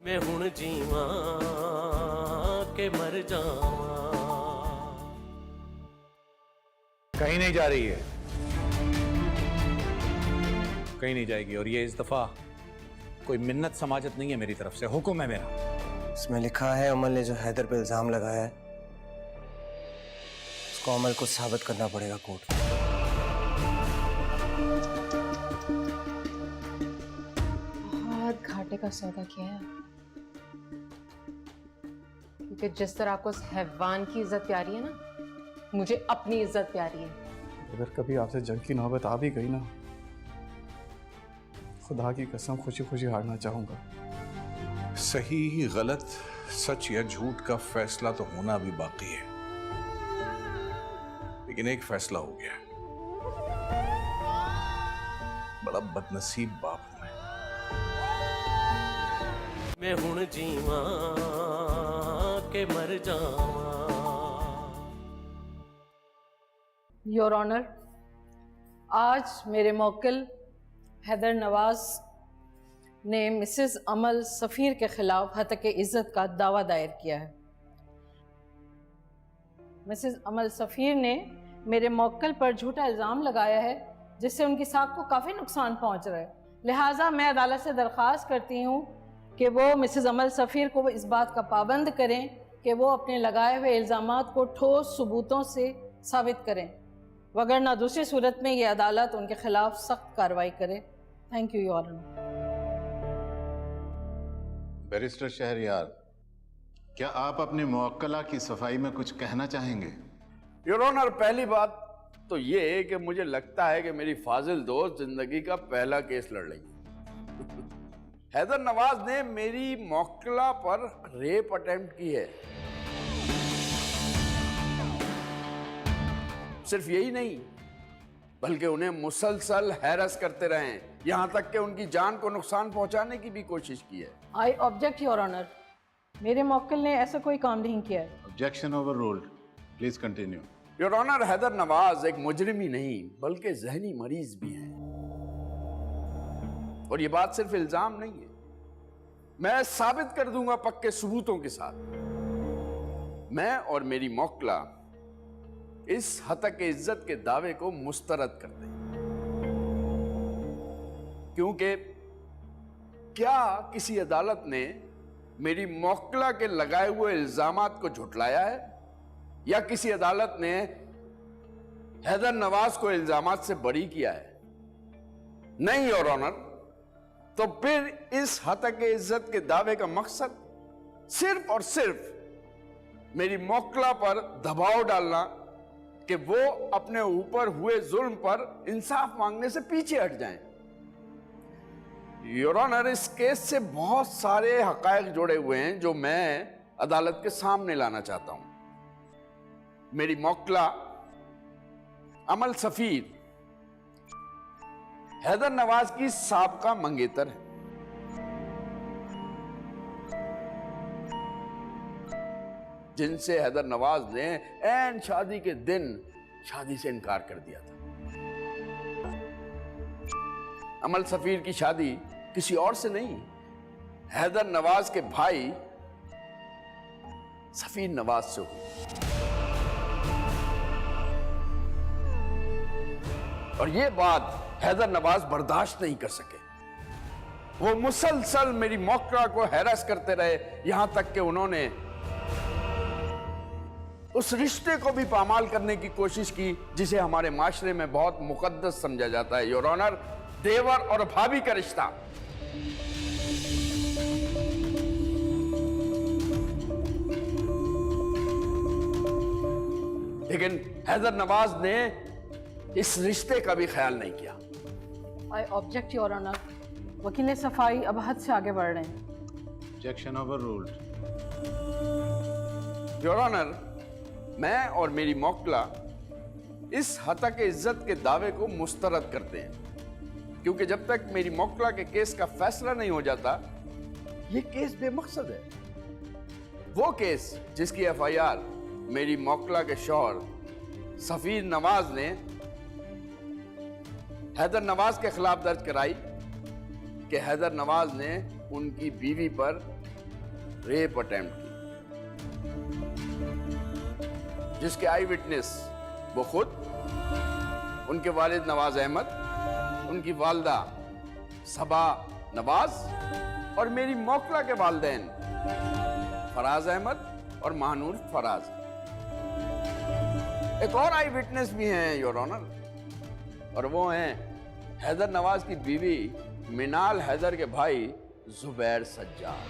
मैं हुण जीवा के मर जावा। कहीं नहीं जा रही है, कहीं नहीं जाएगी। और ये इस दफा कोई मिन्नत समाजत नहीं है मेरी तरफ से, हुक्म है मेरा। इसमें लिखा है अमल ने जो हैदर पे इल्जाम लगाया है उसको अमल को साबित करना पड़ेगा कोर्ट में। बहुत घाटे का सौदा किया है, क्योंकि जिस तरह आपको उस हैवान की इज्जत प्यारी है ना, मुझे अपनी इज्जत प्यारी है। अगर कभी आपसे जंग की नौबत आ भी गई ना, खुदा की कसम खुशी खुशी हारना चाहूंगा। सही गलत, सच या झूठ का फैसला तो होना भी बाकी है, लेकिन एक फैसला हो गया। बड़ा बदनसीब बाप हूं मैं हुण जीवा के मर जावा। योर ऑनर, आज मेरे मौकिल हैदर नवाज ने मिसेस अमल सफ़ीर के खिलाफ हतक इज़्ज़त का दावा दायर किया है। मिसेस अमल सफ़ीर ने मेरे मौकिल पर झूठा इल्ज़ाम लगाया है, जिससे उनकी साख को काफ़ी नुकसान पहुंच रहा है। लिहाजा मैं अदालत से दरख्वास्त करती हूँ कि वो मिसेस अमल सफ़ीर को इस बात का पाबंद करें कि वो अपने लगाए हुए इल्ज़ामात को ठोस सबूतों से साबित करें, वगरना दूसरी सूरत में ये अदालत उनके खिलाफ सख्त कार्रवाई करे। Thank you your honour. Barrister Shahryar, क्या आप अपने मुवक्कला की सफाई में कुछ कहना चाहेंगे? योर ऑनर, पहली बात तो ये है कि मुझे लगता है कि मेरी फाजिल दोस्त जिंदगी का पहला केस लड़ रही है। हैदर नवाज ने मेरी मुवक्किला पर रेप अटेम्प्ट की है। सिर्फ यही नहीं, बल्कि उन्हें मुसलसल हैरस करते रहे, यहां तक कि उनकी जान को नुकसान पहुंचाने की भी कोशिश की है। आई ऑब्जेक्ट योर ऑनर, मेरे मौकिल ने ऐसा कोई काम नहीं किया है। Objection overruled. Please continue. Your honour, Haider Nawaz एक मुजरिम ही नहीं बल्कि जहनी मरीज भी हैं। और ये बात सिर्फ इल्जाम नहीं है, मैं साबित कर दूंगा पक्के सबूतों के साथ। मैं और मेरी मौक्ला इस हतक इज्जत के दावे को मुस्तरद कर दें, क्योंकि क्या किसी अदालत ने मेरी मौक्ला के लगाए हुए इल्जामात को झुटलाया है, या किसी अदालत ने हैदर नवाज को इल्जामात से बरी किया है? नहीं योर ऑनर। तो फिर इस हतक इज्जत के दावे का मकसद सिर्फ और सिर्फ मेरी मौक्ला पर दबाव डालना कि वो अपने ऊपर हुए जुल्म पर इंसाफ मांगने से पीछे हट जाएं। योर ऑनर, इस केस से बहुत सारे हकायक जुड़े हुए हैं जो मैं अदालत के सामने लाना चाहता हूं। मेरी मौक्ला अमल सफीर हैदर नवाज की साबका मंगेतर है। जिनसे हैदर नवाज ने ऐन शादी के दिन शादी से इनकार कर दिया था। अमल सफीर की शादी किसी और से नहीं, हैदर नवाज के भाई सफीर नवाज से हुई। और यह बात हैदर नवाज बर्दाश्त नहीं कर सके। वो मुसलसल मेरी मौक्रा को हैरस करते रहे, यहां तक कि उन्होंने उस रिश्ते को भी पामाल करने की कोशिश की जिसे हमारे माशरे में बहुत मुकद्दस समझा जाता है। योर ऑनर, देवर और भाभी का रिश्ता। लेकिन हैदर नवाज ने इस रिश्ते का भी ख्याल नहीं किया। आई ऑब्जेक्ट योर ऑनर, वकील सफाई अब हद से आगे बढ़ रहे हैं। Objection overruled. योर ऑनर, मैं और मेरी मौक्ला इस हतक इज्जत के दावे को मुस्तरद करते हैं, क्योंकि जब तक मेरी मौक्ला के केस का फैसला नहीं हो जाता, यह केस बेमकसद है। वो केस जिसकी एफआईआर मेरी मौक्ला के शौहर सफीर नवाज ने हैदर नवाज के खिलाफ दर्ज कराई कि हैदर नवाज ने उनकी बीवी पर रेप अटेम्प्ट की, जिसके आई विटनेस वो खुद, उनके वालिद नवाज अहमद, उनकी वालदा सबा नवाज और मेरी मोकला के वालदैन फराज अहमद और महानूर फराज। एक और आई विटनेस भी हैं योर ऑनर, और वो हैं हैदर नवाज की बीवी मिनाल हैदर के भाई जुबैर सज्जाद।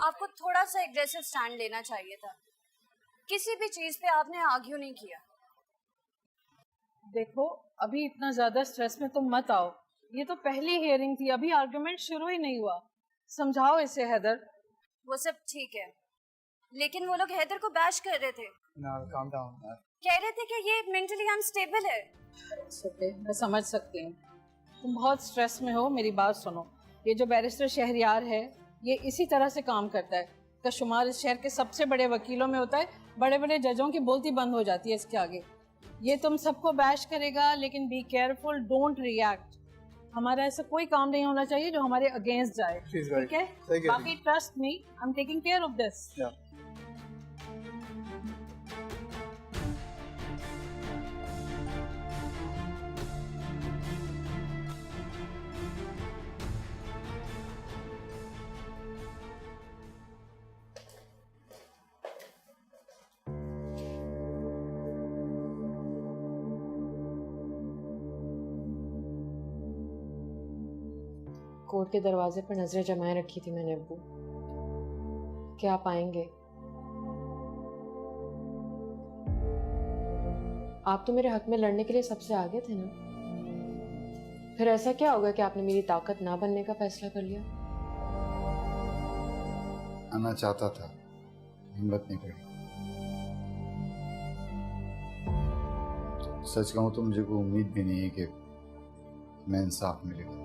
आपको थोड़ा सा एग्रेसिव स्टैंड लेना चाहिए था। किसी भी चीज पे आपने आर्ग्यू नहीं किया। देखो, अभी इतना ज्यादा स्ट्रेस में तुम मत आओ। ये तो पहली हियरिंग थी, अभी आर्गुमेंट शुरू ही नहीं हुआ। समझाओ इसे हैदर। वो सब ठीक है, लेकिन वो लोग हैदर को बैश कर रहे थे। calm down, यार। कह रहे थे कि ये मेंटली अनस्टेबल है। ओके, मैं समझ सकती हूँ, तुम बहुत स्ट्रेस में हो। मेरी बात सुनो, ये जो बैरिस्टर शहरयार है, ये इसी तरह से काम करता है। का शुमार इस शहर के सबसे बड़े वकीलों में होता है। बड़े बड़े जजों की बोलती बंद हो जाती है इसके आगे। ये तुम सबको बैश करेगा, लेकिन बी केयरफुल, डोंट रिएक्ट। हमारा ऐसा कोई काम नहीं होना चाहिए जो हमारे अगेंस्ट जाए, ठीक है? बाकी trust me, I am taking care of this. Court के दरवाजे पर नजरें जमाए रखी थी मैंने अब्बू, क्या आप आएंगे? आप तो मेरे हक में लड़ने के लिए सबसे आगे थे ना। फिर ऐसा क्या होगा कि आपने मेरी ताकत ना बनने का फैसला कर लिया? आना चाहता था, हिम्मत नहीं पड़ी। सच कहूं तो मुझे कोई उम्मीद भी नहीं है कि मैं इंसाफ मिलेगा।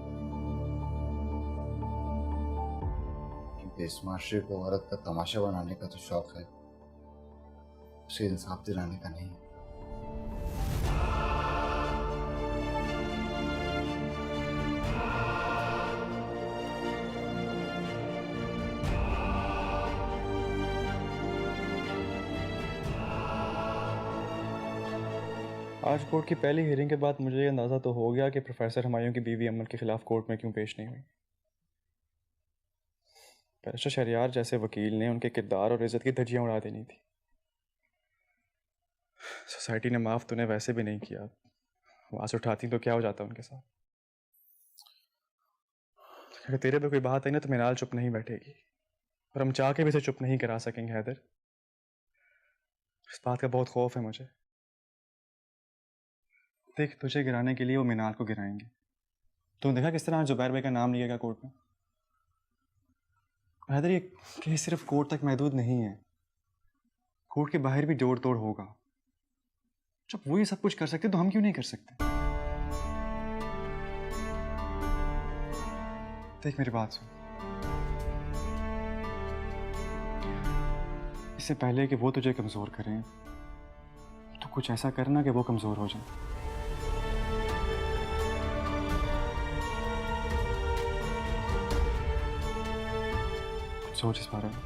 इस माशरे को औरत का तमाशा बनाने का तो शौक है, उसे इंसाफ दिलाने का नहीं। आज कोर्ट की पहली हियरिंग के बाद मुझे ये अंदाज़ा तो हो गया कि प्रोफेसर हुमायूं की बीवी अमल के खिलाफ कोर्ट में क्यों पेश नहीं हुई। बैरिस्टर शहरयार जैसे वकील ने उनके किरदार और इज्जत की धज्जियां उड़ा देनी थी। सोसाइटी ने माफ़ तो उन्हें वैसे भी नहीं किया, आवाज़ उठाती तो क्या हो जाता उनके साथ। अगर तेरे पे कोई बात आई ना तो मिनाल चुप नहीं बैठेगी, और हम चाह के भी इसे चुप नहीं करा सकेंगे हैदर। इस बात का बहुत खौफ है मुझे। देख, तुझे गिराने के लिए वो मिनाल को गिराएंगे। तूने देखा किस तरह जुबैर भाई का नाम लिया गया कोर्ट में। हैदर, ये केस सिर्फ कोर्ट तक महदूद नहीं है, कोर्ट के बाहर भी जोड़ तोड़ होगा। जब वो ये सब कुछ कर सकते तो हम क्यों नहीं कर सकते? देख मेरी बात सुन, इससे पहले कि वो तुझे कमजोर करें तो कुछ ऐसा करना कि वो कमजोर हो जाए। सोच इस बारे में।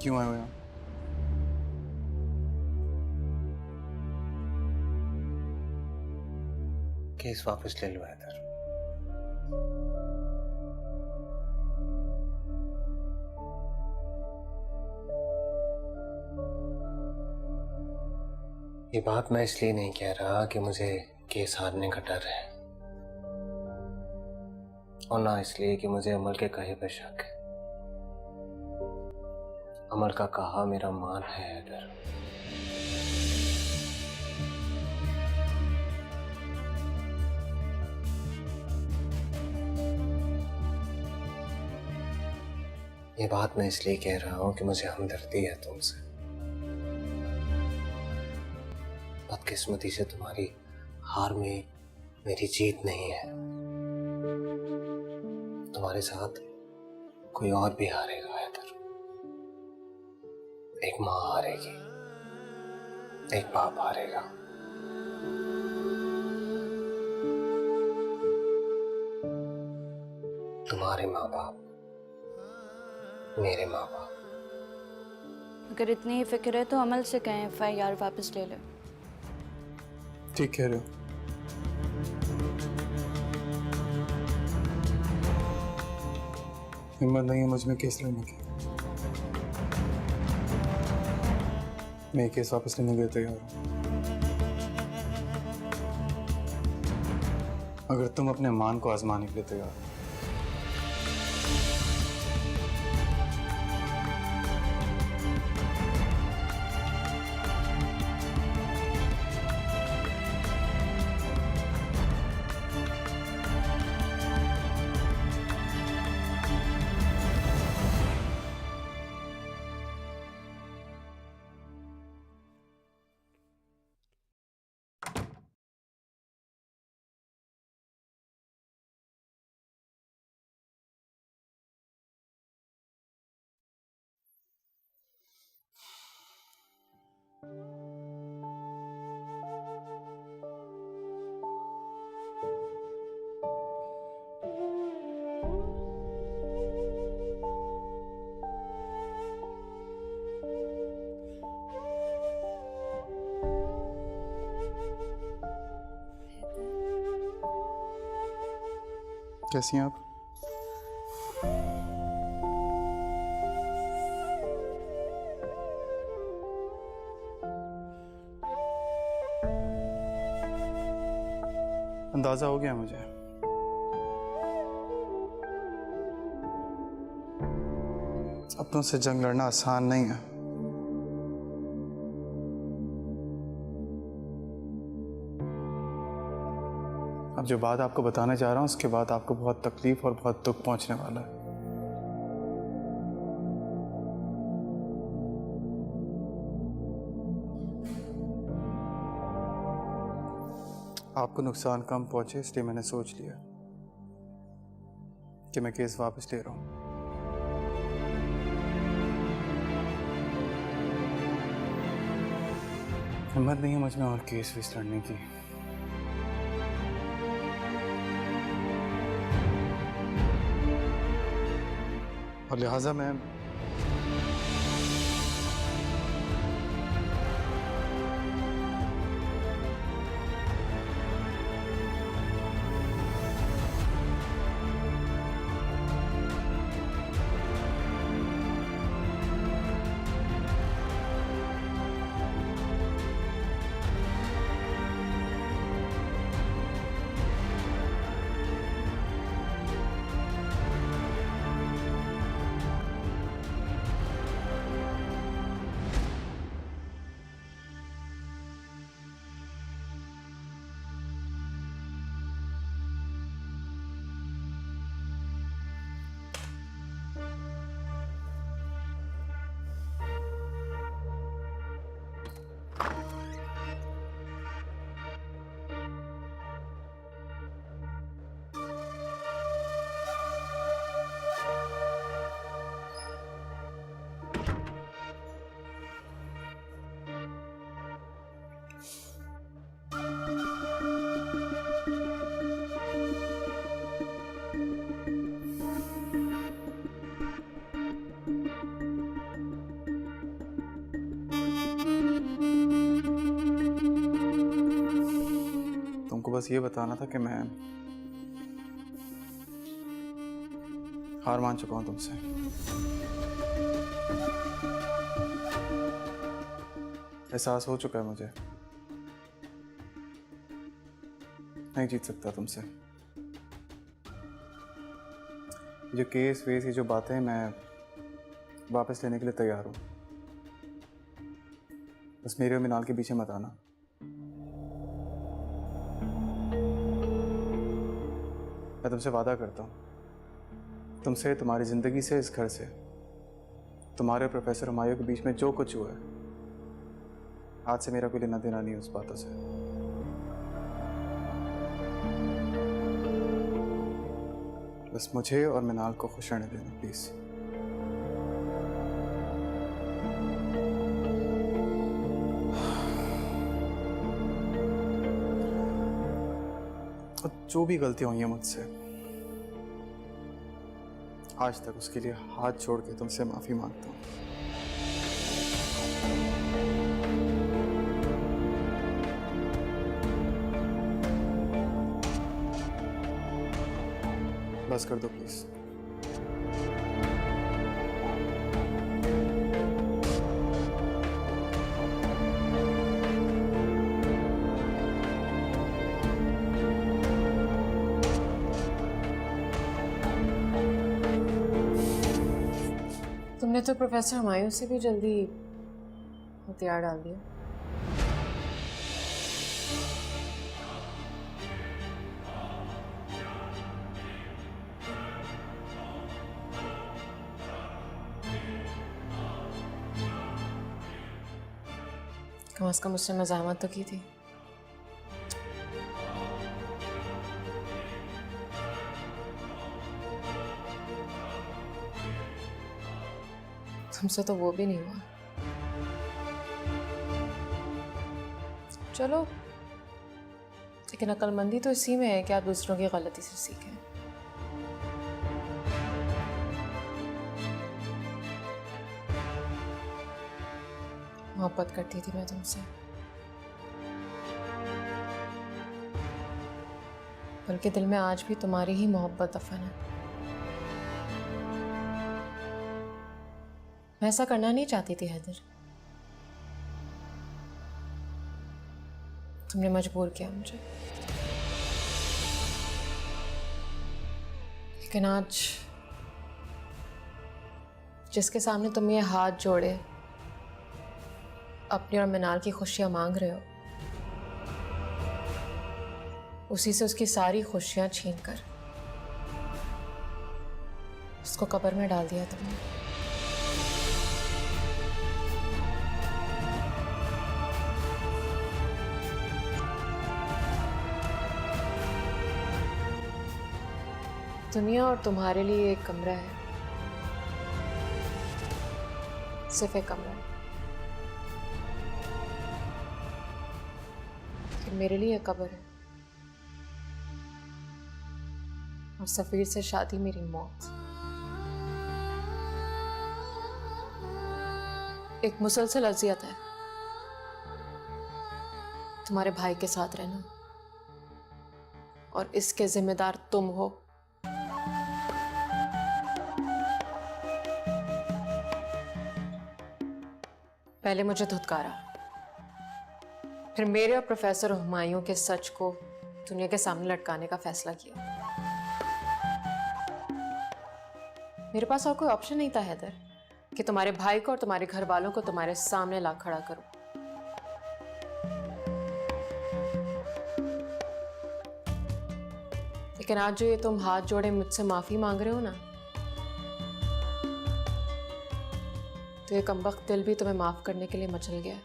क्यों आए हो यहाँ? केस वापस ले लो हैदर। ये बात मैं इसलिए नहीं कह रहा कि मुझे केस हारने का डर है, और ना इसलिए कि मुझे अमल के कहे पे शक है। अमल का कहा मेरा मान है हैदर। ये बात मैं इसलिए कह रहा हूं कि मुझे हमदर्दी है तुमसे। बदकिस्मती से तुम्हारी हार में मेरी जीत नहीं है। तुम्हारे साथ कोई और भी हारेगा हैदर। एक माँ हारेगी, एक बाप हारेगा। तुम्हारे माँ बाप, मेरे माँ बाप। अगर इतनी ही फिक्र है तो अमल से कहें FIR वापस ले ले। ठीक कह रहे हो। हिम्मत नहीं है मुझ में केस लड़ने की। मैं ये केस वापस लेने के लिए तैयार हूं। अगर तुम अपने मान को आजमाने के लिए तैयार हो। कैसी हैं आप? अंदाजा हो गया मुझे। अपनों से जंग लड़ना आसान नहीं है। अब जो बात आपको बताने जा रहा हूं उसके बाद आपको बहुत तकलीफ और बहुत दुख पहुंचने वाला है। आपको नुकसान कम पहुंचे इसलिए मैंने सोच लिया कि मैं केस वापस ले रहा हूं। हिम्मत नहीं है मुझ में और केस वेस लड़ने की। और लिहाजा मैं बस ये बताना था कि मैं हार मान चुका हूं तुमसे। एहसास हो चुका है मुझे, नहीं जीत सकता तुमसे। जो केस वेस, ये जो बातें, मैं वापस लेने के लिए तैयार हूं। बस मेरे और मिनाल के पीछे मत आना। मैं तुमसे वादा करता हूं, तुमसे, तुम्हारी जिंदगी से, इस घर से, तुम्हारे और प्रोफेसर हुमायूं के बीच में जो कुछ हुआ है, आज से मेरा कोई लेना देना नहीं उस बातों से। बस मुझे और मिनाल को खुश रहने देना प्लीज। और जो भी गलतियां हुई हैं मुझसे आज तक, उसके लिए हाथ जोड़ के तुमसे माफी मांगता हूं। बस कर दो प्लीज। तुमने तो प्रोफेसर हुमायूं से भी जल्दी हथियार डाल दिया। कम से कम उसने मज़ामत तो की थी। तुमसे तो वो भी नहीं हुआ। चलो, लेकिन अक्लमंदी तो इसी में है कि आप दूसरों की गलती से सीखें। मोहब्बत करती थी मैं तुमसे, बल्कि दिल में आज भी तुम्हारी ही मोहब्बत दफन है। मैं ऐसा करना नहीं चाहती थी हैदर, तुमने मजबूर किया मुझे। लेकिन आज जिसके सामने तुम ये हाथ जोड़े अपनी और मिनाल की खुशियां मांग रहे हो, उसी से उसकी सारी खुशियां छीनकर उसको कब्र में डाल दिया तुमने। दुनिया और तुम्हारे लिए एक कमरा है, सिर्फ एक कमरा है। लेकिन मेरे लिए एक कब्र है, और सफीर से शादी मेरी मौत। एक मुसलसल अजियत है तुम्हारे भाई के साथ रहना, और इसके जिम्मेदार तुम हो। पहले मुझे धुतकारा, फिर मेरे और प्रोफेसर हुमायूं के सच को दुनिया के सामने लटकाने का फैसला किया। मेरे पास और कोई ऑप्शन नहीं था हैदर कि तुम्हारे भाई को और तुम्हारे घर वालों को तुम्हारे सामने ला खड़ा करूं। लेकिन आज जो ये तुम हाथ जोड़े मुझसे माफी मांग रहे हो ना, तो ये कमबख्त दिल भी तुम्हें माफ करने के लिए मचल गया।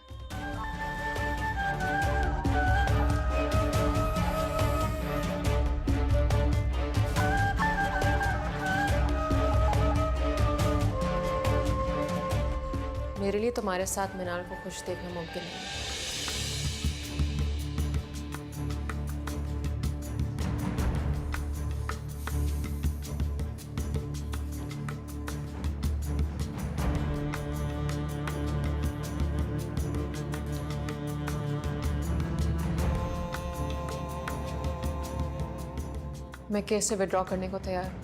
मेरे लिए तुम्हारे साथ मिनाल को खुश देखना मुमकिन नहीं है। मैं केस से विड्रॉ करने को तैयार हूं।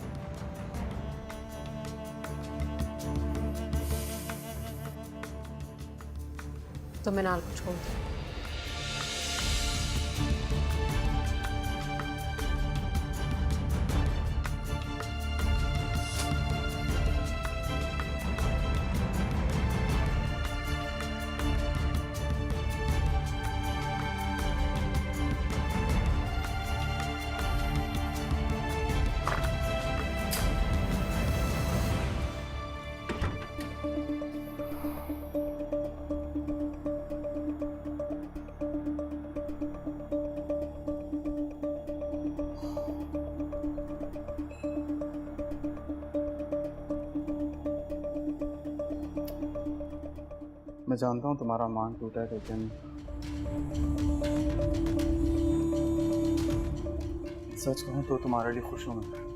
तो मिनाल को छोड़ दो। मैं जानता हूँ तुम्हारा मान टूटा है, लेकिन सच कहूँ तो तुम्हारे लिए खुश हूँ मैं।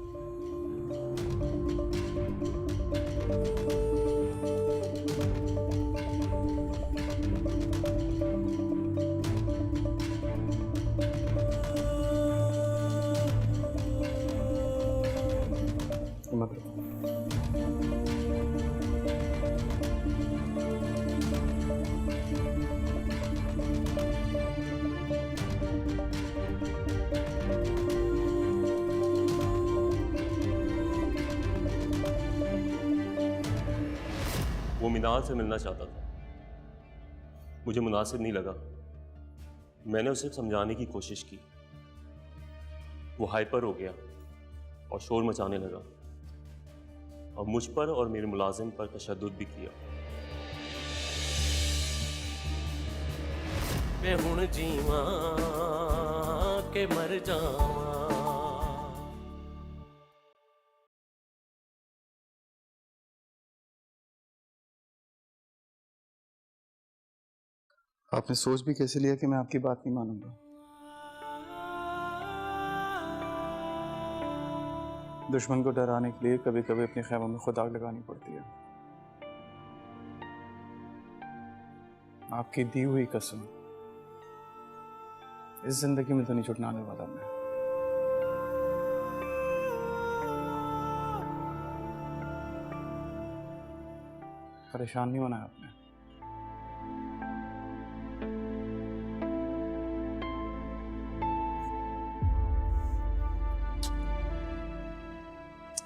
वो मिनाल से मिलना चाहता था, मुझे मुनासिब नहीं लगा। मैंने उसे समझाने की कोशिश की, वो हाइपर हो गया और शोर मचाने लगा और मुझ पर और मेरे मुलाजिम पर तशद्दुद भी किया। मैं हुण जीवा के मर जावा। आपने सोच भी कैसे लिया कि मैं आपकी बात नहीं मानूंगा? दुश्मन को डराने के लिए कभी कभी अपने ख्यालों में खुद आग लगानी पड़ती है। आपकी दी हुई कसम इस जिंदगी में तो नहीं छुटने वाला मैं। परेशान नहीं होना है आपने।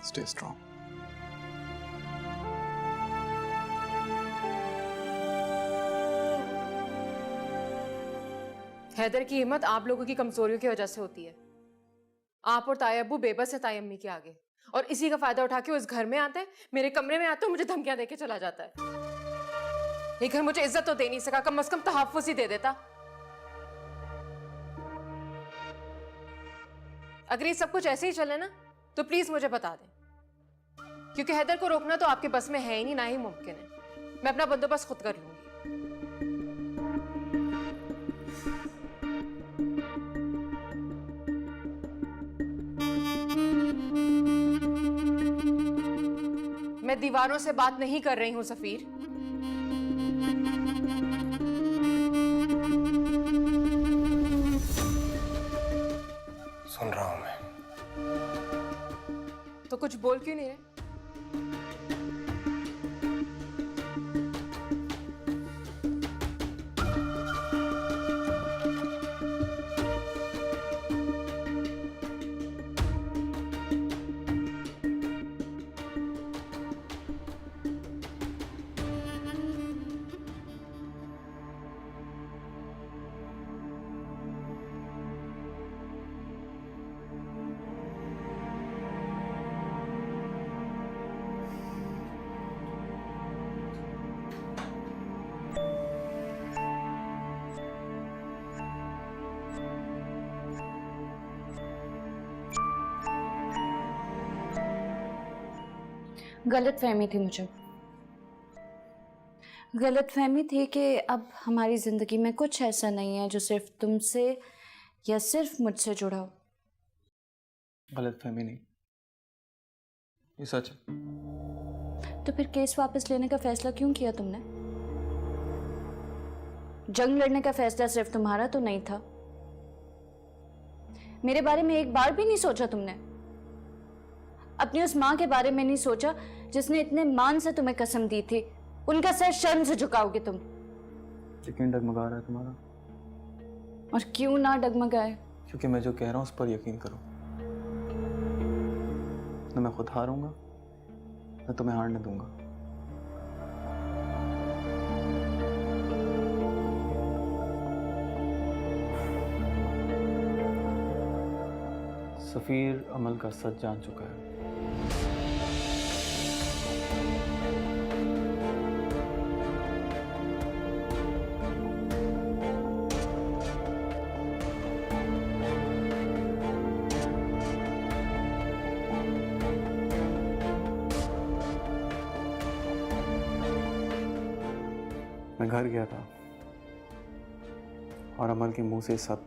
Stay strong. हैदर की हिम्मत आप लोगों की कमजोरियों की वजह से होती है। आप और ताया अब्बू बेबस है ताई अम्मी के आगे, और इसी का फायदा उठा के वो इस घर में आता है, मेरे कमरे में आता है, मुझे धमकियां देके चला जाता है। ये घर मुझे इज्जत तो दे नहीं सका, कम से कम तहफ्फुज़ ही दे देता। अगर ये सब कुछ ऐसे ही चले ना तो प्लीज मुझे बता दें, क्योंकि हैदर को रोकना तो आपके बस में है ही नहीं, ना ही मुमकिन है। मैं अपना बंदोबस्त खुद कर लूंगी। मैं दीवारों से बात नहीं कर रही हूं सफीर। सुन रहा हूं मैं। तो कुछ बोल क्यों नहीं रहे? गलत फहमी थी मुझे, गलत फहमी थी कि अब हमारी जिंदगी में कुछ ऐसा नहीं है जो सिर्फ तुमसे या सिर्फ मुझसे जुड़ा हो। गलतफहमी नहीं, ये सच है। तो फिर केस वापस लेने का फैसला क्यों किया तुमने? जंग लड़ने का फैसला सिर्फ तुम्हारा तो नहीं था। मेरे बारे में एक बार भी नहीं सोचा तुमने? अपनी उस माँ के बारे में नहीं सोचा जिसने इतने मान से तुम्हें कसम दी थी? उनका सर शर्म से झुकाओगे तुम? यकीन डगमगा रहा है तुम्हारा। और क्यों ना डगमगाए? क्योंकि मैं जो कह रहा हूँ उस पर यकीन करो। न मैं खुद हारूंगा न तुम्हें हारने दूंगा। सफीर अमल का सच जान चुका है। मैं घर गया था और अमल के मुंह से सब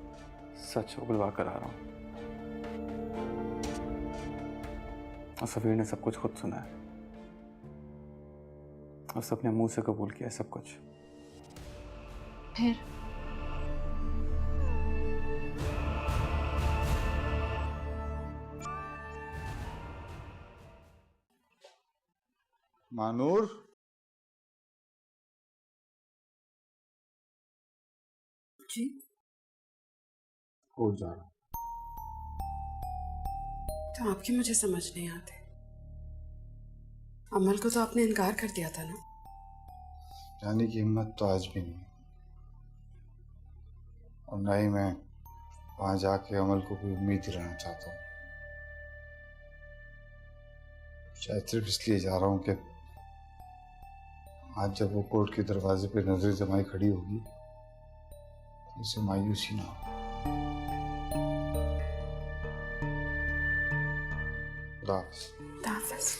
सच उगलवा कर आ रहा हूं। और सफीर ने सब कुछ खुद सुना है और सबने मुंह से कबूल किया है सब कुछ। फिर मानूर, जी हो जा रहा। तो आपकी मुझे समझ नहीं आते। अमल को तो आपने इनकार कर दिया था ना? जाने की हिम्मत तो आज भी नहीं, और न ही मैं वहां जाके अमल को कोई उम्मीद दिलाना चाहता हूँ। शायद सिर्फ इसलिए जा रहा हूँ कि आज जब वो कोर्ट के दरवाजे पे नजर जमाई खड़ी होगी तो उसे मायूसी ना हो। ताफिस।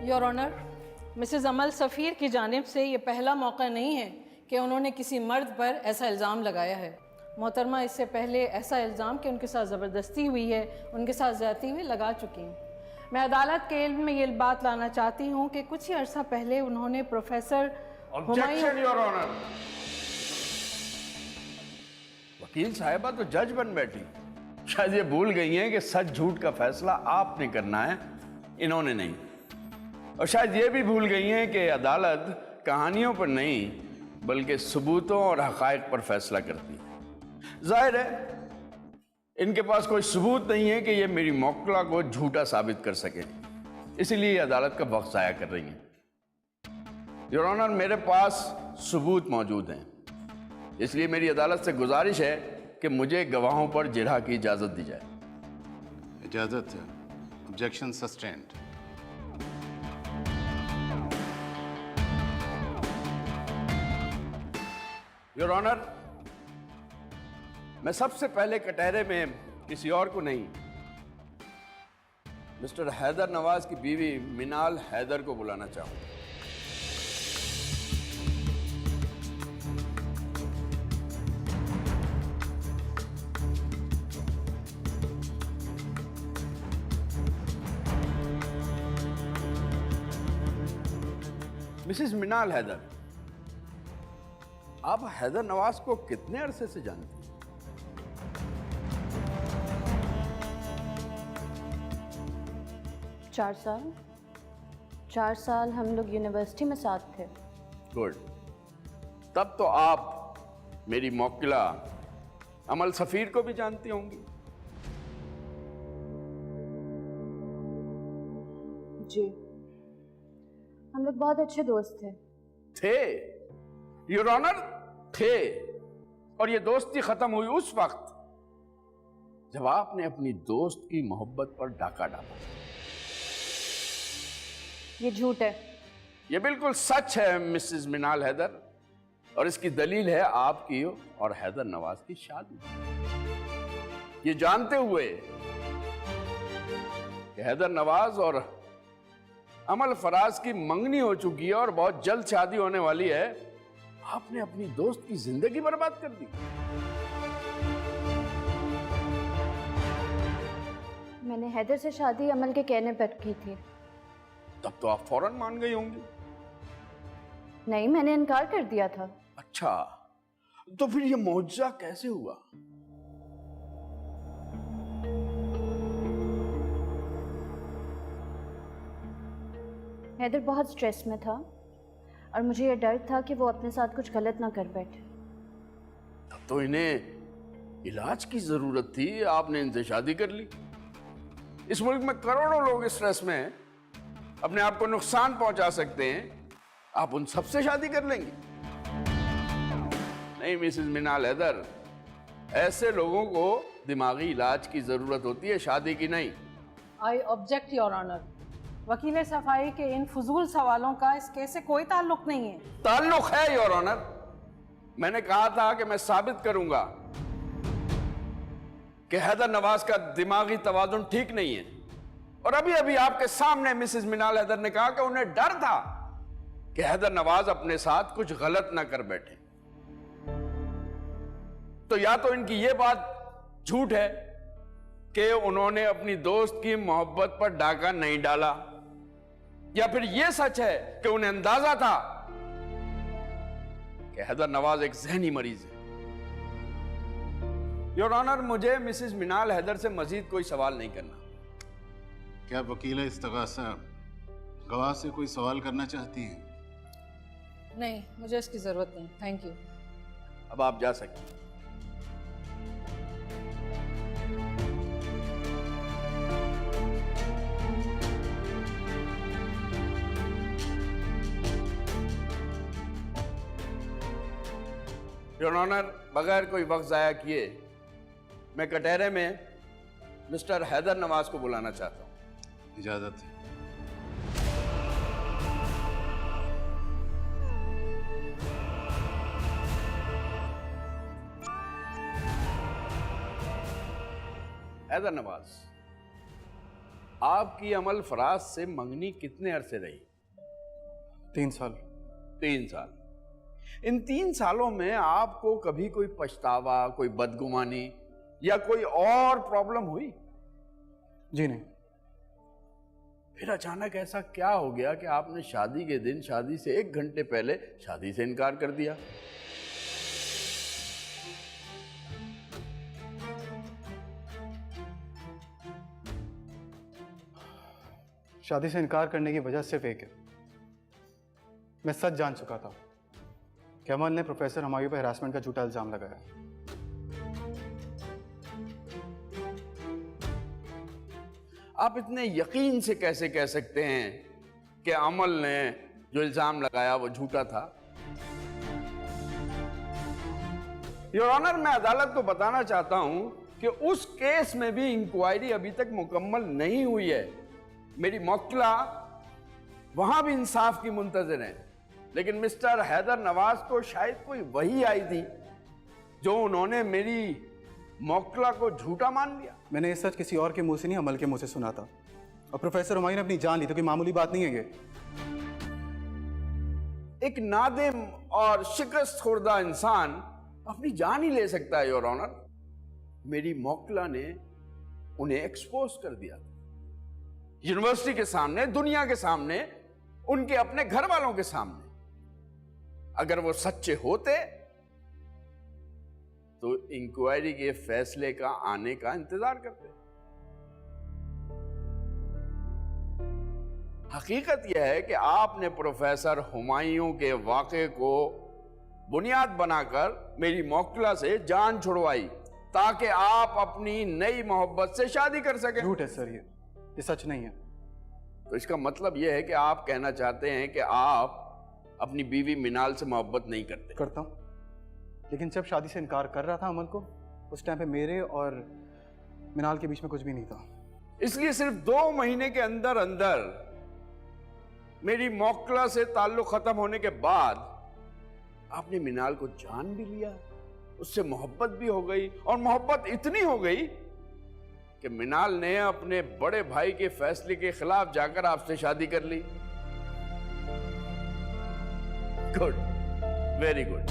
योर ऑनर, मिसेस अमल सफ़ीर की जानिब से ये पहला मौका नहीं है कि उन्होंने किसी मर्द पर ऐसा इल्ज़ाम लगाया है। मोहतरमा इससे पहले ऐसा इल्ज़ाम कि उनके साथ ज़बरदस्ती हुई है, उनके साथ ज़्यादती हुई लगा चुकी हूँ। मैं अदालत के इल्म में ये बात लाना चाहती हूँ कि कुछ ही अर्सा पहले उन्होंने प्रोफेसर ऑब्जेक्शन योर ऑनर। वकील साहिबा तो जज बन बैठी। शायद ये भूल गई हैं कि सच झूठ का फैसला आपने करना है, इन्होंने नहीं। और शायद ये भी भूल गई हैं कि अदालत कहानियों पर नहीं बल्कि सबूतों और हक़ाइक़ पर फैसला करती है। जाहिर है इनके पास कोई सबूत नहीं है कि ये मेरी मौकला को झूठा साबित कर सके, इसीलिए अदालत का वक्त ज़ाया कर रही हैं। योर ऑनर, मेरे पास सबूत मौजूद हैं, इसलिए मेरी अदालत से गुजारिश है कि मुझे गवाहों पर जिरह की इजाज़त दी जाए। इजाज़त है। Objection sustained. योर ऑनर, मैं सबसे पहले कटहरे में किसी और को नहीं, मिस्टर हैदर नवाज की बीवी मिनाल हैदर को बुलाना चाहूंगा। मिसेस मिनाल हैदर, आप हैदर नवाज को कितने अरसे से जानती हैं? चार साल हम लोग यूनिवर्सिटी में साथ थे। गुड। तब तो आप मेरी मौकिला अमल सफीर को भी जानती होंगी। जी, हम लोग बहुत अच्छे दोस्त थे। योर ऑनर, थे। और ये दोस्ती खत्म हुई उस वक्त जब आपने अपनी दोस्त की मोहब्बत पर डाका डाला। ये झूठ है। ये बिल्कुल सच है मिसेस मिनाल हैदर, और इसकी दलील है आपकी और हैदर नवाज की शादी। ये जानते हुए कि हैदर नवाज और अमल फराज की मंगनी हो चुकी है और बहुत जल्द शादी होने वाली है, आपने अपनी दोस्त की जिंदगी बर्बाद कर दी। मैंने हैदर से शादी अमल के कहने पर की थी। तब तो आप फौरन मान गई होंगी। नहीं, मैंने इनकार कर दिया था। अच्छा, तो फिर ये मुआवजा कैसे हुआ? हैदर बहुत स्ट्रेस में था और मुझे ये डर था कि वो अपने साथ कुछ गलत ना कर बैठे। तब तो इन्हें इलाज की जरूरत थी, आपने इनसे शादी कर ली। इस मुल्क में करोड़ों लोग स्ट्रेस में हैं, अपने आप को नुकसान पहुंचा सकते हैं, आप उन सबसे शादी कर लेंगे? नहीं मिसेस मिनाल हैदर, ऐसे लोगों को दिमागी इलाज की जरूरत होती है, शादी की नहीं। I object your honour. वकील सफाई के इन फजूल सवालों का इस केस से कोई ताल्लुक नहीं है। ताल्लुक है योर ऑनर। मैंने कहा था कि मैं साबित करूंगा कि हैदर नवाज का दिमागी तवाजुन ठीक नहीं है, और अभी अभी आपके सामने मिसेस मिनाल हैदर ने कहा कि उन्हें डर था कि हैदर नवाज अपने साथ कुछ गलत ना कर बैठे। तो या तो इनकी यह बात झूठ है कि उन्होंने अपनी दोस्त की मोहब्बत पर डाका नहीं डाला, या फिर यह सच है कि उन्हें अंदाजा था कि हैदर नवाज एक जहनी मरीज है। योर ऑनर, मुझे मिसेस मिनाल हैदर से मजीद कोई सवाल नहीं करना। क्या वकील इस्तगासा गवाह से कोई सवाल करना चाहती हैं? नहीं, मुझे इसकी जरूरत नहीं, थैंक यू। अब आप जा सकते हैं। योर ऑनर, बगैर कोई वक्त जाया किए मैं कटहरे में मिस्टर हैदर नवाज को बुलाना चाहता हूं। इजाजत है। हैदर नवाज, आपकी अमल फराज से मंगनी कितने अरसे रही? 3 साल। 3 साल। इन 3 सालों में आपको कभी कोई पछतावा, कोई बदगुमानी या कोई और प्रॉब्लम हुई? जी नहीं। फिर अचानक ऐसा क्या हो गया कि आपने शादी के दिन, शादी से 1 घंटे पहले शादी से इनकार कर दिया? शादी से इनकार करने की वजह सिर्फ एक है। मैं सच जान चुका था कि अमन ने प्रोफेसर हुमायूं पर हरासमेंट का झूठा इल्जाम लगाया। आप इतने यकीन से कैसे कह सकते हैं कि अमल ने जो इल्जाम लगाया वो झूठा था? योर ऑनर, मैं अदालत को बताना चाहता हूं कि उस केस में भी इंक्वायरी अभी तक मुकम्मल नहीं हुई है। मेरी मौक्किला वहां भी इंसाफ की मुंतजर है, लेकिन मिस्टर हैदर नवाज को शायद कोई वही आई थी जो उन्होंने मेरी मौक्किला को झूठा मान लिया। मैंने ये सच किसी और के मुंह से नहीं, अमल के मुंह से सुना था, और प्रोफेसर हुमायूं ने अपनी जान ली, तो कोई मामूली बात नहीं है ये। एक नादिम और शिकस्त खुर्दा इंसान अपनी जान ही ले सकता है योर ऑनर। मेरी मौक्किला ने उन्हें एक्सपोज कर दिया, यूनिवर्सिटी के सामने, दुनिया के सामने, उनके अपने घर वालों के सामने। अगर वो सच्चे होते तो इंक्वायरी के फैसले का आने का इंतजार करते। हकीकत यह है कि आपने प्रोफेसर हुमायूं के वाक़े को बुनियाद बनाकर मेरी मौक्किला से जान छुड़वाई ताकि आप अपनी नई मोहब्बत से शादी कर सकें। झूठ है सर, ये सच नहीं है। तो इसका मतलब यह है कि आप कहना चाहते हैं कि आप अपनी बीवी मिनाल से मोहब्बत नहीं करते? करता हूं, लेकिन जब शादी से इनकार कर रहा था अमन को, उस टाइम पे मेरे और मिनाल के बीच में कुछ भी नहीं था। इसलिए सिर्फ 2 महीने के अंदर अंदर मेरी मौक्किला से ताल्लुक खत्म होने के बाद आपने मिनाल को जान भी लिया, उससे मोहब्बत भी हो गई, और मोहब्बत इतनी हो गई कि मिनाल ने अपने बड़े भाई के फैसले के खिलाफ जाकर आपसे शादी कर ली। Good, very good.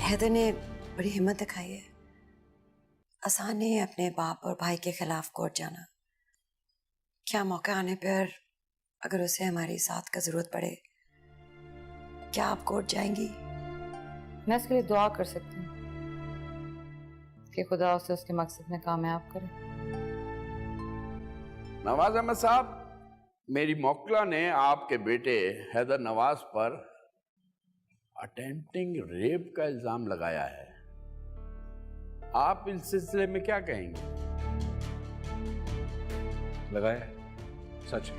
हैदर ने बड़ी हिम्मत दिखाई है, आसान नहीं है अपने बाप और भाई के खिलाफ कोर्ट जाना। क्या मौका आने पर अगर उसे हमारी साथ का जरूरत पड़े, क्या आप कोर्ट जाएंगी? मैं इसके लिए दुआ कर सकती हूँ कि खुदा उसे उसके मकसद में कामयाब करे। नवाज अहमद साहब, मेरी मौकला ने आपके बेटे हैदर नवाज पर अटेम्प्टिंग रेप का इल्जाम लगाया है। आप इस सिलसिले में क्या कहेंगे? लगाया है, सच है।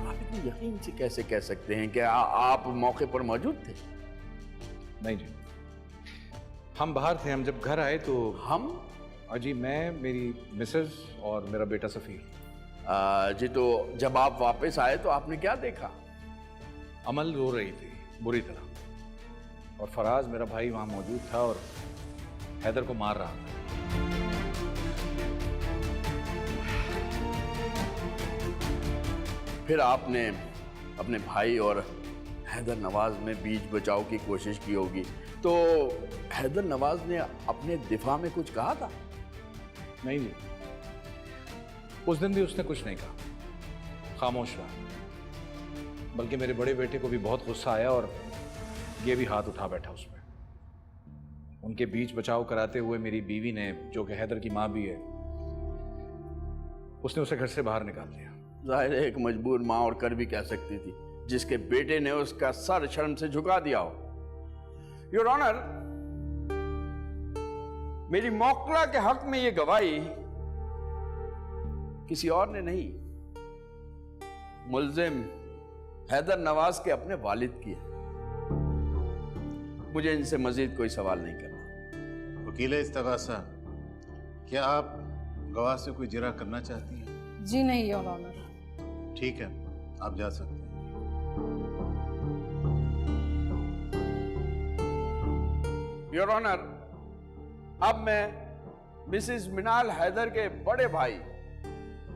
आप इतने यकीन से कैसे कह सकते हैं कि आप मौके पर मौजूद थे? नहीं जी, हम बाहर थे। हम जब घर आए तो हम अजी, मैं, मेरी मिसेस और मेरा बेटा सफ़ीर। जी, तो जब आप वापस आए तो आपने क्या देखा? अमल रो रही थी बुरी तरह, और फराज मेरा भाई वहां मौजूद था और हैदर को मार रहा था। फिर आपने अपने भाई और हैदर नवाज में बीच बचाव की कोशिश की होगी, तो हैदर नवाज ने अपने दिफा में कुछ कहा था? नहीं जी, उस दिन भी उसने कुछ नहीं कहा, खामोश रहा। बल्कि मेरे बड़े बेटे को भी बहुत गुस्सा आया और ये भी हाथ उठा बैठा उसमें। उनके बीच बचाव कराते हुए मेरी बीवी ने, जो कि हैदर की माँ भी है, उसने उसे घर से बाहर निकाल दिया। जाहिर है एक मजबूर माँ और कर भी कह सकती थी, जिसके बेटे ने उसका सर शर्म से झुका दिया हो। योर ऑनर, मेरी मौकला के हक में यह गवाही किसी और ने नहीं, मुल्जिम हैदर नवाज के अपने वालिद की है। मुझे इनसे मजीद कोई सवाल नहीं करना। वकील इस्तगासा, क्या आप गवाह से कोई जिरा करना चाहती हैं? जी नहीं योर ऑनर। ठीक है, आप जा सकते हैं। योर ऑनर, अब मैं मिसेस मिनाल हैदर के बड़े भाई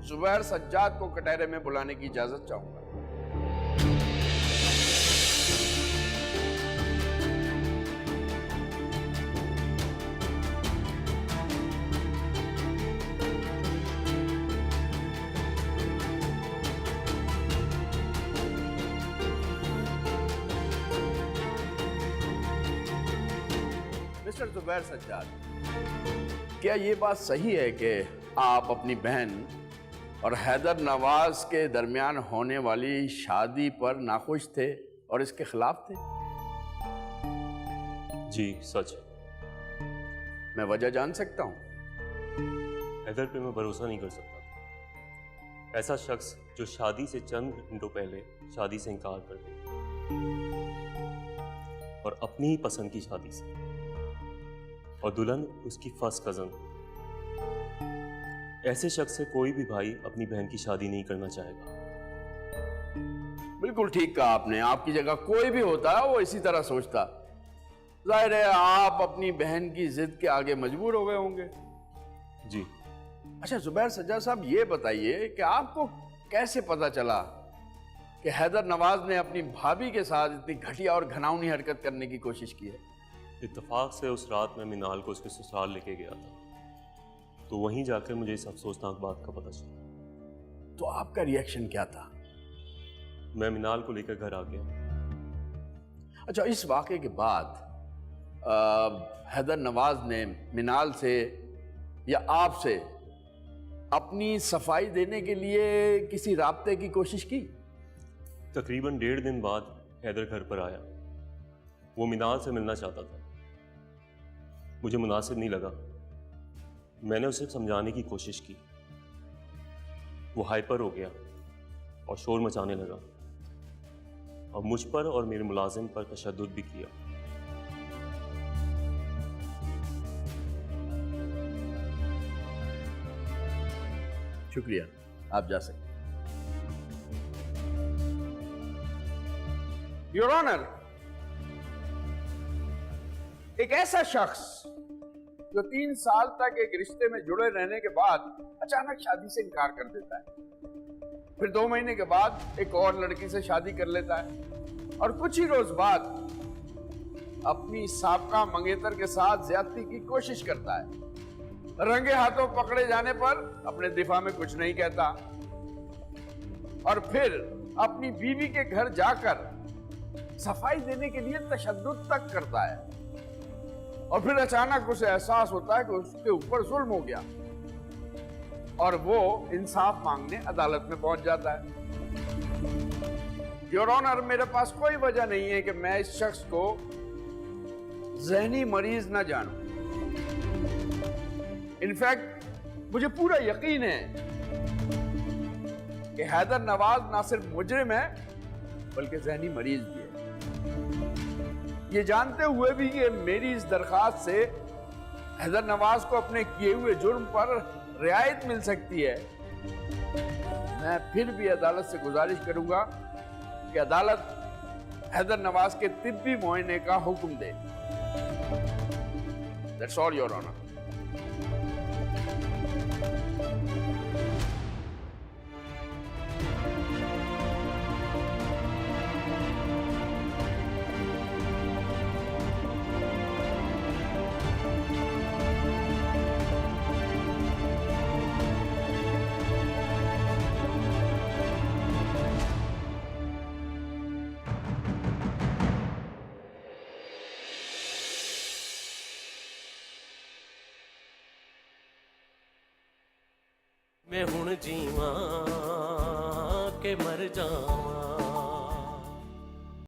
जुबैर सज्जाद को कटहरे में बुलाने की इजाजत चाहूंगा। मिस्टर जुबैर सज्जाद, क्या ये बात सही है कि आप अपनी बहन और हैदर नवाज के दरमियान होने वाली शादी पर नाखुश थे और इसके खिलाफ थे? जी सच। मैं वजह जान सकता हूं? हैदर पे मैं भरोसा नहीं कर सकता। ऐसा शख्स जो शादी से चंद घंटों पहले शादी से इनकार कर दे, और अपनी ही पसंद की शादी से, और दुल्हन उसकी फर्स्ट कजन। ऐसे शख्स से कोई भी भाई अपनी बहन की शादी नहीं करना चाहेगा। बिल्कुल ठीक कहा आपने। आपकी जगह कोई भी होता वो इसी तरह सोचता। जाहिर है आप अपनी बहन की जिद के आगे मजबूर हो गए होंगे। जी। अच्छा जुबैर सज्जाद साहब, ये बताइए कि आपको कैसे पता चला कि हैदर नवाज ने अपनी भाभी के साथ इतनी घटिया और घिनौनी हरकत करने की कोशिश की है? इत्तेफाक से उस रात में मिनाल को उसके ससुराल लेके गया था, तो वहीं जाकर मुझे इस अफसोसनाक बात का पता चला। तो आपका रिएक्शन क्या था? मैं मिनाल को लेकर घर आ गया। अच्छा, इस वाक़े के बाद हैदर नवाज ने मिनाल से या आपसे अपनी सफाई देने के लिए किसी राब्ते की कोशिश की? तकरीबन 1.5 दिन बाद हैदर घर पर आया। वो मिनाल से मिलना चाहता था। मुझे मुनासिब नहीं लगा। मैंने उसे समझाने की कोशिश की। वो हाइपर हो गया और शोर मचाने लगा, और मुझ पर और मेरे मुलाजिम पर तशद्दुद भी किया। शुक्रिया, आप जा सकते। योर ऑनर, एक ऐसा शख्स जो 3 साल तक एक रिश्ते में जुड़े रहने के बाद अचानक शादी से इनकार कर देता है, फिर 2 महीने के बाद एक और लड़की से शादी कर लेता है, और कुछ ही रोज बाद अपनी साबका मंगेतर के साथ ज्यादती की कोशिश करता है, रंगे हाथों पकड़े जाने पर अपने दिफा में कुछ नहीं कहता और फिर अपनी बीवी के घर जाकर सफाई देने के लिए तशद्दुद तक करता है और फिर अचानक उसे एहसास होता है कि उसके ऊपर जुल्म हो गया और वो इंसाफ मांगने अदालत में पहुंच जाता है। योर ऑनर, मेरे पास कोई वजह नहीं है कि मैं इस शख्स को ज़हनी मरीज ना जानूं। इनफैक्ट मुझे पूरा यकीन है कि हैदर नवाज ना सिर्फ मुजरिम है बल्कि ज़हनी मरीज भी है। ये जानते हुए भी कि मेरी इस दरखास्त से हैदर नवाज को अपने किए हुए जुर्म पर रियायत मिल सकती है, मैं फिर भी अदालत से गुजारिश करूंगा कि अदालत हैदर नवाज के तिब्बी मुआयने का हुक्म दे। That's all your honour. मैं हुण जीवां के मर जावां